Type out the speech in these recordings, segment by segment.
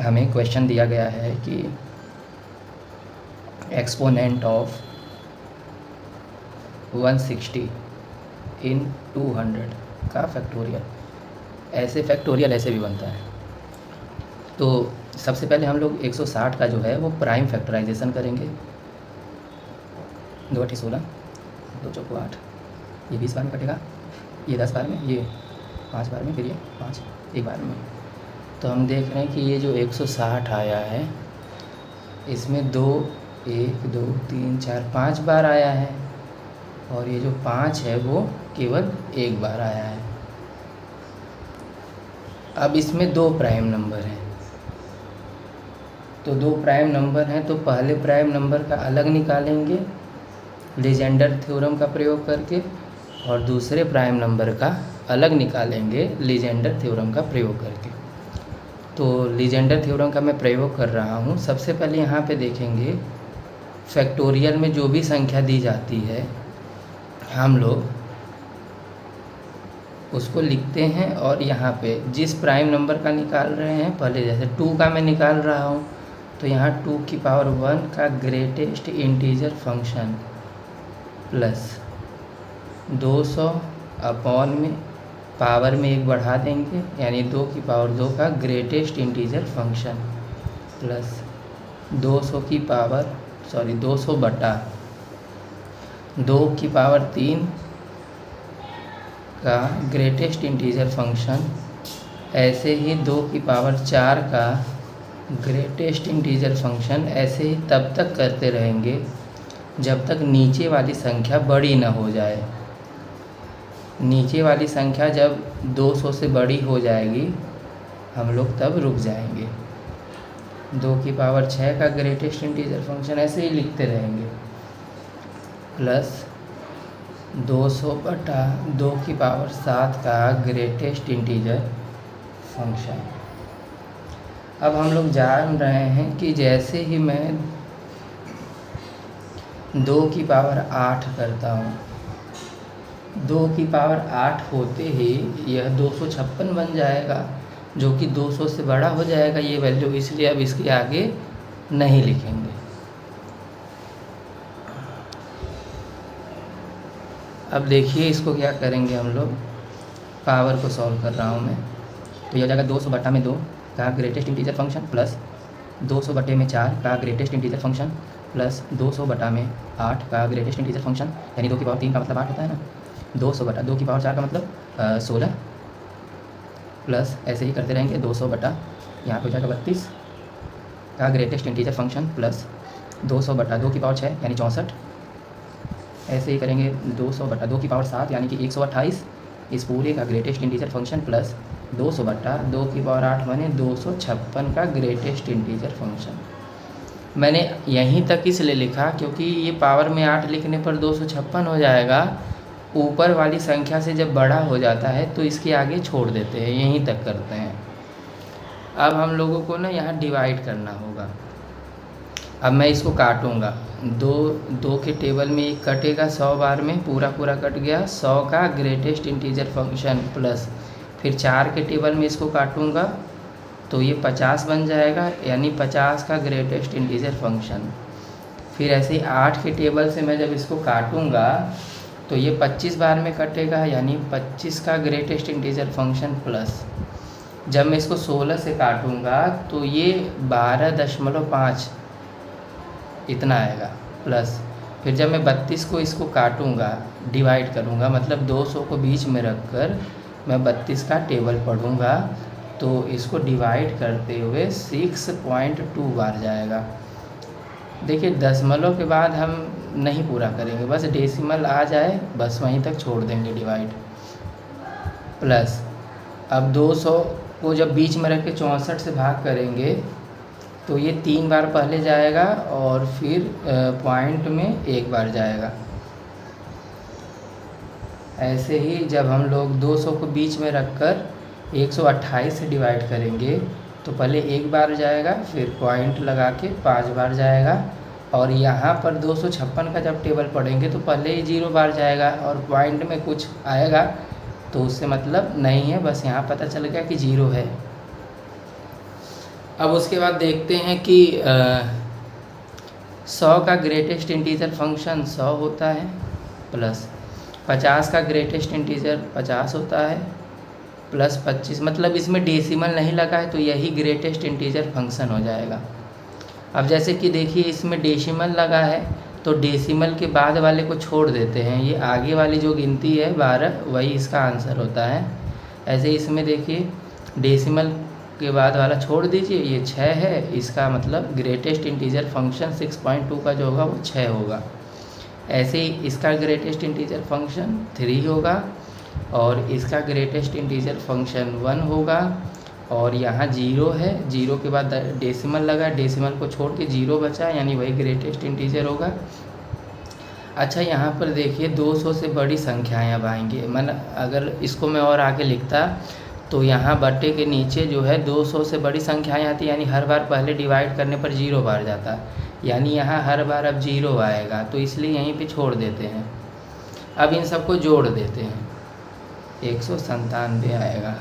हमें क्वेश्चन दिया गया है कि एक्सपोनेंट ऑफ 160 इन 200 का फैक्टोरियल, ऐसे फैक्टोरियल ऐसे भी बनता है। तो सबसे पहले हम लोग 160 का जो है वो प्राइम फैक्टराइजेशन करेंगे। 2 8 16, 2 चौको 8, ये 20 बार में कटेगा, ये 10 बार में, ये 5 बार में, फिर ये 5 एक बार में। तो हम देख रहे हैं कि ये जो 160 आया है इसमें 2 1 2 3 4 5 बार आया है, और ये जो 5 है वो केवल एक बार आया है। अब इसमें 2 प्राइम नंबर हैं, तो 2 प्राइम नंबर हैं तो पहले प्राइम नंबर का अलग निकालेंगे लीजेंडर थ्योरम का प्रयोग करके, और दूसरे प्राइम नंबर का अलग निकालेंगे लीजेंडर थ्योरम का प्रयोग करके। तो लीजेंडर थ्योरम का मैं प्रयोग कर रहा हूँ। सबसे पहले यहाँ पे देखेंगे फैक्टोरियल में जो भी संख्या दी जाती है हम लोग उसको लिखते हैं, और यहाँ पे जिस प्राइम नंबर का निकाल रहे हैं, पहले जैसे 2 का मैं निकाल रहा हूँ तो यहाँ 2 की पावर 1 का greatest integer function plus 200 upon में पावर में 1 बढ़ा देंगे, यानी 2 की पावर 2 का ग्रेटेस्ट इंटीजर फंक्शन प्लस 200 बटा 2 की पावर 3 का ग्रेटेस्ट इंटीजर फंक्शन, ऐसे ही 2 की पावर 4 का ग्रेटेस्ट इंटीजर फंक्शन, ऐसे ही तब तक करते रहेंगे जब तक नीचे वाली संख्या बड़ी ना हो जाए। नीचे वाली संख्या जब 200 से बड़ी हो जाएगी हम लोग तब रुक जाएंगे। 2 की पावर 6 का ग्रेटेस्ट इंटीजर फंक्शन, ऐसे ही लिखते रहेंगे, प्लस 200 बटा 2 की पावर 7 का ग्रेटेस्ट इंटीजर फंक्शन। अब हम लोग जान रहे हैं कि जैसे ही मैं 2 की पावर 8 करता हूँ, 2 की पावर 8 होते ही यह 256 बन जाएगा, जो कि 200 से बड़ा हो जाएगा ये वैल्यू, इसलिए अब इसके आगे नहीं लिखेंगे। अब देखिए इसको क्या करेंगे हम लोग, पावर को सॉल्व कर रहा हूँ मैं, तो यह हो जाएगा 200 बटा में 2 का ग्रेटेस्ट इंटीजर फंक्शन प्लस 200 बटे में 4 का ग्रेटेस्ट इंटीजर फंक्शन प्लस 200 बटा में 8 का ग्रेटेस्ट इंटीजर फंक्शन, यानी 2 की पावर 3 का मतलब 8 होता है ना, 200 बटा 2 की पावर 4 का मतलब 16, प्लस ऐसे ही करते रहेंगे 200 बटा यहाँ पे हो जाएगा 32 का ग्रेटेस्ट इंटीजर फंक्शन प्लस 200 बटा 2 की पावर 6 यानी 64, ऐसे ही करेंगे 200 बटा 2 की पावर 7 यानी कि 128 इस पूरे का ग्रेटेस्ट इंटीजर फंक्शन प्लस 200 बटा 2 की पावर 8 माने 256 का ग्रेटेस्ट इंटीजर फंक्शन। मैंने यहीं तक इसलिए लिखा क्योंकि ये पावर में 8 लिखने पर 256 हो जाएगा, ऊपर वाली संख्या से जब बड़ा हो जाता है तो इसके आगे छोड़ देते हैं, यहीं तक करते हैं। अब हम लोगों को ना यहाँ डिवाइड करना होगा। अब मैं इसको काटूंगा, 2 के टेबल में 1 कटेगा 100 बार में, पूरा कट गया, 100 का ग्रेटेस्ट इंटीजर फंक्शन प्लस फिर 4 के टेबल में इसको काटूंगा तो ये 50 बन जाएगा, यानी 50 का ग्रेटेस्ट इंटीजर फंक्शन। फिर ऐसे ही 8 के टेबल से मैं जब इसको काटूंगा तो ये 25 बार में कटेगा, यानी 25 का ग्रेटेस्ट इंटीजर फंक्शन प्लस जब मैं इसको 16 से काटूंगा तो ये 12.5 इतना आएगा, प्लस फिर जब मैं 32 को इसको काटूंगा डिवाइड करूंगा, मतलब 200 को बीच में रखकर मैं 32 का टेबल पढ़ूंगा तो इसको डिवाइड करते हुए 6.2 बार जाएगा। देखिए दशमलव के बाद हम नहीं पूरा करेंगे, बस डेसिमल आ जाए बस वहीं तक छोड़ देंगे डिवाइड। प्लस अब 200 को जब बीच में रख के 64 से भाग करेंगे तो ये 3 बार पहले जाएगा और फिर पॉइंट में 1 बार जाएगा। ऐसे ही जब हम लोग 200 को बीच में रखकर 128 से डिवाइड करेंगे तो पहले 1 बार जाएगा, फिर पॉइंट लगा के 5 बार जाएगा, और यहाँ पर 256 का जब टेबल पढ़ेंगे तो पहले ही 0 बार जाएगा और पॉइंट में कुछ आएगा तो उससे मतलब नहीं है, बस यहाँ पता चल गया कि 0 है। अब उसके बाद देखते हैं कि 100 का ग्रेटेस्ट इंटीजर फंक्शन 100 होता है, प्लस 50 का ग्रेटेस्ट इंटीजर 50 होता है, प्लस 25, मतलब इसमें डेसिमल नहीं लगा है तो यही ग्रेटेस्ट इंटीजर फंक्शन हो जाएगा। अब जैसे कि देखिए इसमें डेसिमल लगा है तो डेसिमल के बाद वाले को छोड़ देते हैं, ये आगे वाली जो गिनती है 12 वही इसका आंसर होता है। ऐसे इसमें देखिए डेसिमल के बाद वाला छोड़ दीजिए, ये 6 है, इसका मतलब ग्रेटेस्ट इंटीजर फंक्शन 6.2 का जो होगा वो 6 होगा। ऐसे ही इसका ग्रेटेस्ट इंटीजर फंक्शन 3 होगा और इसका ग्रेटेस्ट इंटीजर फंक्शन 1 होगा। और यहाँ 0 है, 0 के बाद डेसिमल लगा, डेसिमल को छोड़ के 0 बचा, यानी वही ग्रेटेस्ट इंटीजर होगा। अच्छा यहाँ पर देखिए 200 से बड़ी संख्याएं अब आएंगी, मतलब अगर इसको मैं और आगे लिखता तो यहाँ बट्टे के नीचे जो है 200 से बड़ी संख्याएं आती, यानी हर बार पहले डिवाइड करने पर 0 बार जाता, यानी यहाँ हर बार अब 0 आएगा, तो इसलिए यहीं पे छोड़ देते हैं। अब इन सबको जोड़ देते हैं, 197 आएगा।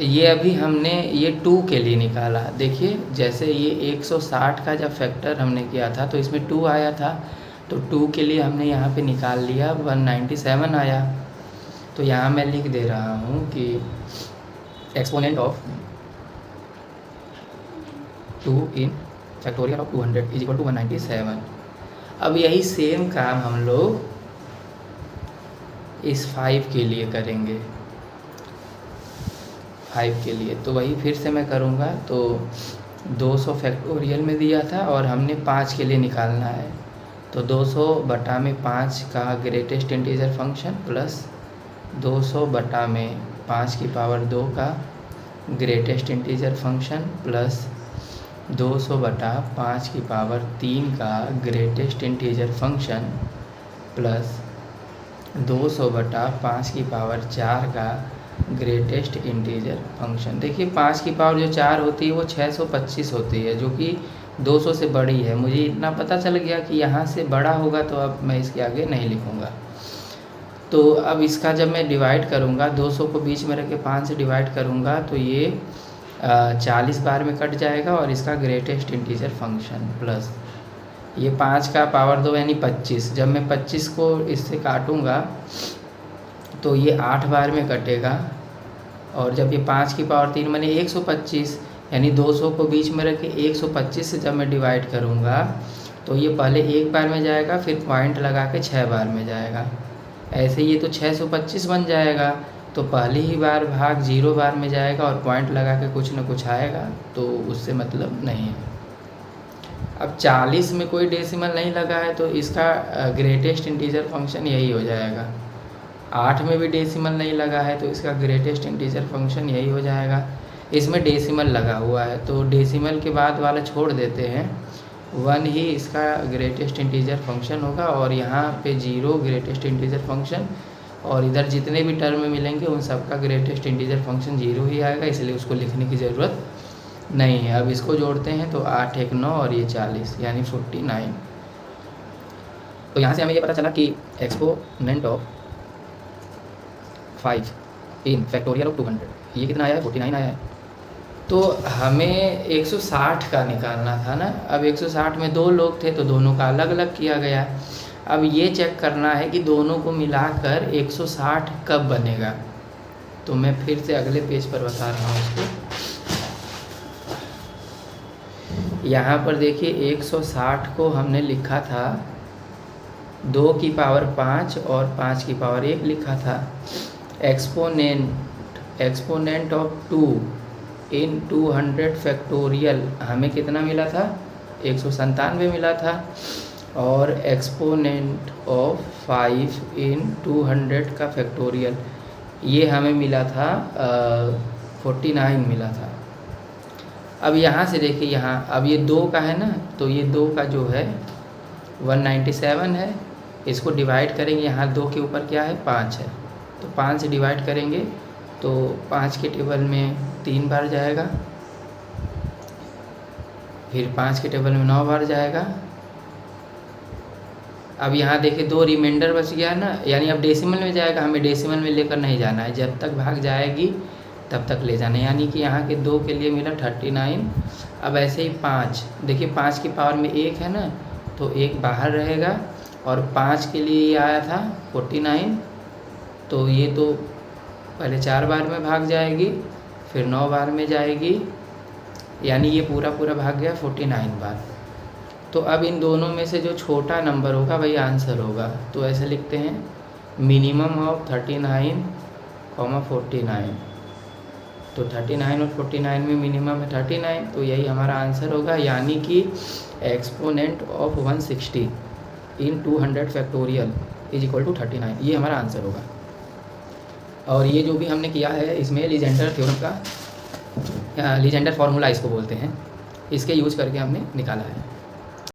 ये अभी हमने ये 2 के लिए निकाला। देखिए जैसे ये 160 का जब फैक्टर हमने किया था तो इसमें 2 आया था, तो 2 के लिए हमने यहाँ पे निकाल लिया, 197 आया। तो यहाँ मैं लिख दे रहा हूँ कि exponent of 2 in factorial of 200 is equal to 197। अब यही सेम काम हम लोग इस 5 के लिए करेंगे, 5 के लिए। तो वही फिर से मैं करूँगा। तो 200 फैक्टोरियल में दिया था और हमने 5 के लिए निकालना है, तो 200 बटा में 5 का ग्रेटेस्ट इंटीजर फंक्शन प्लस 200 बटा में 5 की पावर 2 का ग्रेटेस्ट इंटीजर फंक्शन प्लस 200 बटा 5 की पावर 3 का ग्रेटेस्ट इंटीजर फंक्शन प्लस 200 बटा 5 की पावर 4 का ग्रेटेस्ट इंटीजर फंक्शन। देखिए 5 की पावर जो 4 होती है वो 625 होती है, जो कि 200 से बड़ी है। मुझे इतना पता चल गया कि यहाँ से बड़ा होगा, तो अब मैं इसके आगे नहीं लिखूँगा। तो अब इसका जब मैं डिवाइड करूँगा, 200 को बीच में रख के 5 से डिवाइड करूँगा तो ये 40 बार में कट जाएगा, और इसका ग्रेटेस्ट इंटीजर फंक्शन प्लस ये 5 का पावर 2 यानी 25। जब मैं 25 को इससे काटूँगा तो ये 8 बार में कटेगा, और जब ये 5 की पावर 3 मैंने 125, यानी 200 को बीच में रख के 125 से जब मैं डिवाइड करूँगा तो ये पहले 1 बार में जाएगा, फिर पॉइंट लगा के 6 बार में जाएगा। ऐसे ये तो 625 बन जाएगा, तो पहली ही बार भाग 0 बार में जाएगा और पॉइंट लगा के कुछ न कुछ आएगा, तो उससे मतलब नहीं है। अब 40 में कोई डेसिमल नहीं लगा है तो इसका ग्रेटेस्ट इंटीजर फंक्शन यही हो जाएगा। 8 में भी डेसिमल नहीं लगा है तो इसका ग्रेटेस्ट इंटीजर फंक्शन यही हो जाएगा। इसमें डेसिमल लगा हुआ है तो डेसिमल के बाद वाला छोड़ देते हैं, 1 ही इसका ग्रेटेस्ट इंटीजर फंक्शन होगा, और यहाँ पे 0 ग्रेटेस्ट इंटीजर फंक्शन, और इधर जितने भी टर्म मिलेंगे उन सब का ग्रेटेस्ट इंटीजर फंक्शन 0 ही आएगा, इसलिए उसको लिखने की ज़रूरत नहीं है। अब इसको जोड़ते हैं तो 8 1 9 और ये 40 यानी 49। तो यहाँ से हमें ये पता चला कि exponent of 5 in factorial of 200 ये कितना आया है, 49 आया है। तो हमें 160 का निकालना था ना। अब 160 में 2 लोग थे तो दोनों का अलग अलग किया गया। अब ये चेक करना है कि दोनों को मिलाकर 160 कब बनेगा। तो मैं फिर से अगले पेज पर बता रहा हूँ उसको। यहाँ पर देखिए 160 को हमने लिखा था 2 की पावर 5 और 5 की पावर 1 लिखा था। एक्सपोनेंट ऑफ 2 इन 200 फैक्टोरियल हमें कितना मिला था, 197 मिला था। और एक्सपोनेंट ऑफ 5 इन 200 का फैक्टोरियल ये हमें मिला था 49 मिला था। अब यहाँ से देखिए, यहाँ अब ये 2 का है ना, तो ये 2 का जो है 197 है। इसको डिवाइड करेंगे, यहाँ 2 के ऊपर क्या है 5 है, तो 5 से डिवाइड करेंगे तो 5 के टेबल में 3 बार जाएगा, फिर 5 के टेबल में 9 बार जाएगा। अब यहाँ देखिए 2 रिमाइंडर बच गया ना, यानी अब डेसिमल में जाएगा, हमें डेसिमल में लेकर नहीं जाना है, जब तक भाग जाएगी तब तक ले जाना है। यानी कि यहाँ के 2 के लिए मिला 39। अब ऐसे ही 5, देखिए 5 की पावर में 1 है ना, तो 1 बाहर रहेगा, और 5 के लिए ये आया था 49, तो ये तो पहले 4 बार में भाग जाएगी, फिर 9 बार में जाएगी, यानी ये पूरा पूरा भाग गया 49 बार। तो अब इन दोनों में से जो छोटा नंबर होगा वही आंसर होगा। तो ऐसे लिखते हैं मिनिमम ऑफ 39, 49। तो 39 और 49 में मिनिमम है 39, तो यही हमारा आंसर होगा, यानी कि exponent of 160 in 200 factorial is equal to 39, ये हमारा आंसर होगा। और ये जो भी हमने किया है इसमें लीजेंडर थ्योरम का, लीजेंडर फार्मूला इसको बोलते हैं, इसके यूज़ करके हमने निकाला है।